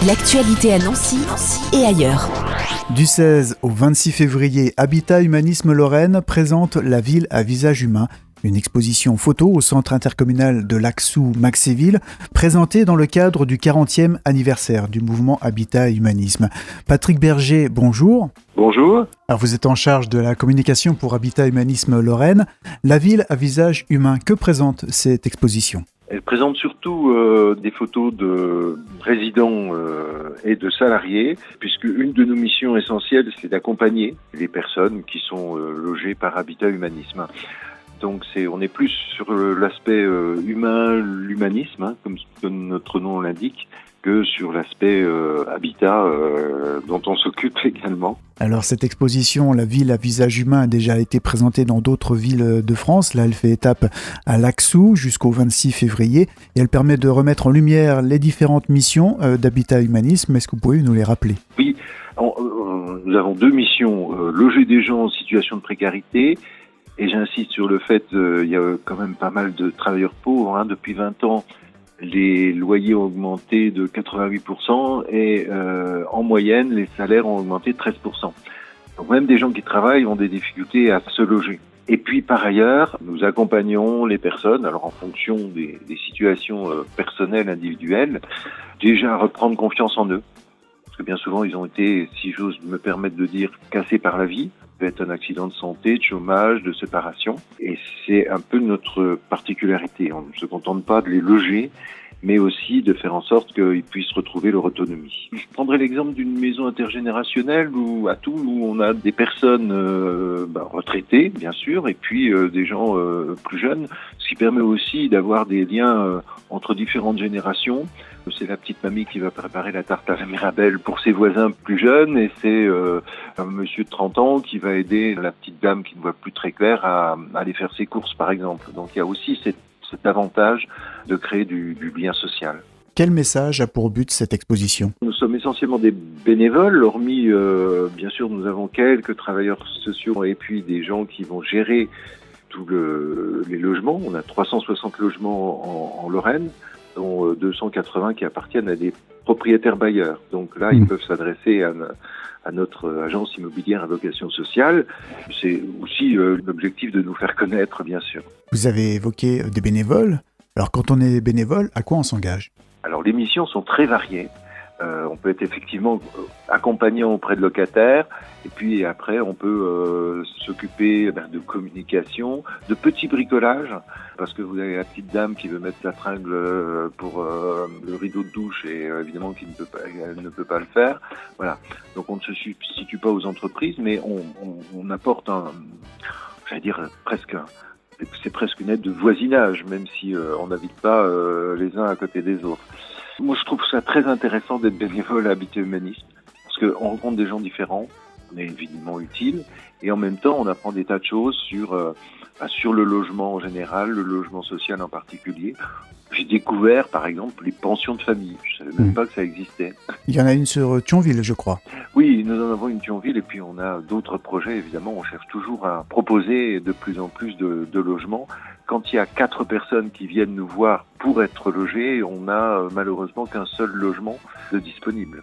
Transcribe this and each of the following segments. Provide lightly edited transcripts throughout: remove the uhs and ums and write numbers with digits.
L'actualité à Nancy et ailleurs. Du 16 au 26 février, Habitat Humanisme Lorraine présente La ville à visage humain, une exposition photo au centre intercommunal de Laxou-Maxéville, présentée dans le cadre du 40e anniversaire du mouvement Habitat Humanisme. Patrick Berger, bonjour. Bonjour. Alors vous êtes en charge de la communication pour Habitat Humanisme Lorraine. La ville à visage humain, que présente cette exposition ? Elle présente surtout des photos de résidents et de salariés, puisque une de nos missions essentielles, c'est d'accompagner les personnes qui sont logées par Habitat Humanisme. Donc on est plus sur l'aspect humain, l'humanisme, comme notre nom l'indique, que sur l'aspect habitat dont on s'occupe également. Alors cette exposition, La ville à visage humain, a déjà été présentée dans d'autres villes de France. Là, elle fait étape à Laxou jusqu'au 26 février et elle permet de remettre en lumière les différentes missions d'Habitat Humanisme. Est-ce que vous pouvez nous les rappeler ? Oui, nous avons deux missions, loger des gens en situation de précarité. Et j'insiste sur le fait qu'il y a quand même pas mal de travailleurs pauvres. Depuis 20 ans, les loyers ont augmenté de 88% et en moyenne, les salaires ont augmenté de 13%. Donc même des gens qui travaillent ont des difficultés à se loger. Et puis par ailleurs, nous accompagnons les personnes, alors en fonction des situations personnelles, individuelles, déjà à reprendre confiance en eux. Parce que bien souvent, ils ont été, si j'ose me permettre de dire, cassés par la vie. Ça peut être un accident de santé, de chômage, de séparation. Et c'est un peu notre particularité. On ne se contente pas de les loger, mais aussi de faire en sorte qu'ils puissent retrouver leur autonomie. Je prendrai l'exemple d'une maison intergénérationnelle où on a des personnes retraitées, bien sûr, et puis des gens plus jeunes, ce qui permet aussi d'avoir des liens entre différentes générations. C'est la petite mamie qui va préparer la tarte à la Mirabelle pour ses voisins plus jeunes et c'est un monsieur de 30 ans qui va aider la petite dame qui ne voit plus très clair à aller faire ses courses, par exemple. Donc il y a aussi cet avantage de créer du lien social. Quel message a pour but cette exposition ? Nous sommes essentiellement des bénévoles, hormis bien sûr nous avons quelques travailleurs sociaux et puis des gens qui vont gérer tous les logements. On a 360 logements en Lorraine, dont 280 qui appartiennent à des propriétaires bailleurs. Donc là, ils peuvent s'adresser à notre agence immobilière à vocation sociale. C'est aussi l'objectif de nous faire connaître, bien sûr. Vous avez évoqué des bénévoles. Alors quand on est bénévole, à quoi on s'engage ? Alors les missions sont très variées. On peut être effectivement accompagnant auprès de locataires et puis après on peut s'occuper de communication, de petits bricolages parce que vous avez la petite dame qui veut mettre sa tringle pour le rideau de douche et évidemment elle ne peut pas le faire. Voilà. Donc on ne se substitue pas aux entreprises mais on apporte c'est presque une aide de voisinage même si on n'habite pas les uns à côté des autres. Moi, je trouve ça très intéressant d'être bénévole à Habitat Humanisme parce qu'on rencontre des gens différents, on est évidemment utile et en même temps, on apprend des tas de choses sur le logement en général, le logement social en particulier. J'ai découvert, par exemple, les pensions de famille. Je ne savais même pas que ça existait. Il y en a une sur Thionville, je crois. Oui, nous en avons une Thionville et puis on a d'autres projets, évidemment. On cherche toujours à proposer de plus en plus de logements. Quand il y a 4 personnes qui viennent nous voir pour être logées, on n'a malheureusement qu'un seul logement de disponible.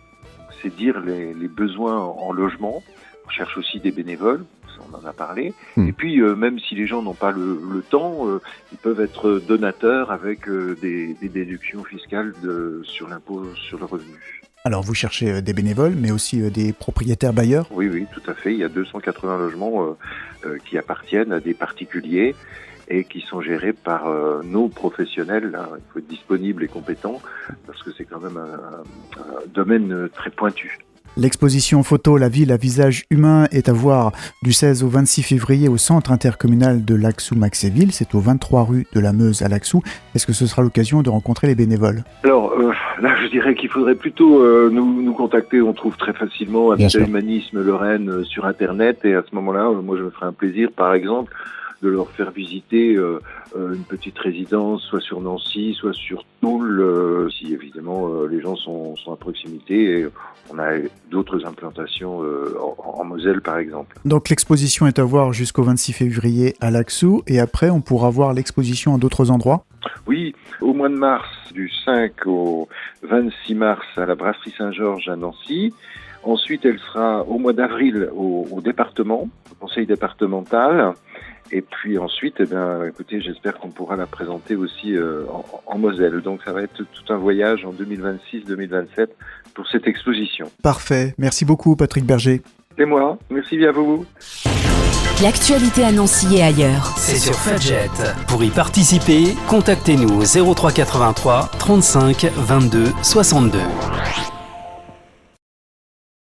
C'est dire les besoins en logement. On cherche aussi des bénévoles, on en a parlé. Et puis, même si les gens n'ont pas le temps, ils peuvent être donateurs avec des déductions fiscales sur l'impôt sur le revenu. Alors, vous cherchez des bénévoles, mais aussi des propriétaires bailleurs ? Oui, tout à fait. Il y a 280 logements qui appartiennent à des particuliers et qui sont gérés par nos professionnels. Il faut être disponible et compétent parce que c'est quand même un domaine très pointu. L'exposition photo La ville à visage humain est à voir du 16 au 26 février au centre intercommunal de Laxou-Maxéville. C'est au 23 rue de la Meuse à Laxou. Est-ce que ce sera l'occasion de rencontrer les bénévoles ? Alors là, je dirais qu'il faudrait plutôt nous contacter. On trouve très facilement Habitat Humanisme Lorraine sur Internet. Et à ce moment-là, moi, je me ferai un plaisir, par exemple, de leur faire visiter une petite résidence, soit sur Nancy, soit sur Toul, si évidemment les gens sont à proximité. Et on a d'autres implantations en Moselle, par exemple. Donc l'exposition est à voir jusqu'au 26 février à Laxou, et après on pourra voir l'exposition à d'autres endroits ? Oui, au mois de mars, du 5 au 26 mars à la Brasserie Saint-Georges à Nancy. Ensuite, elle sera au mois d'avril au département, au conseil départemental. Et puis ensuite, écoutez, j'espère qu'on pourra la présenter aussi en Moselle. Donc ça va être tout un voyage en 2026-2027 pour cette exposition. Parfait. Merci beaucoup, Patrick Berger. C'est moi. Merci bien à vous. L'actualité à Nancy et ailleurs. C'est sur Fudget. Pour y participer, contactez-nous au 03 83 35 22 62.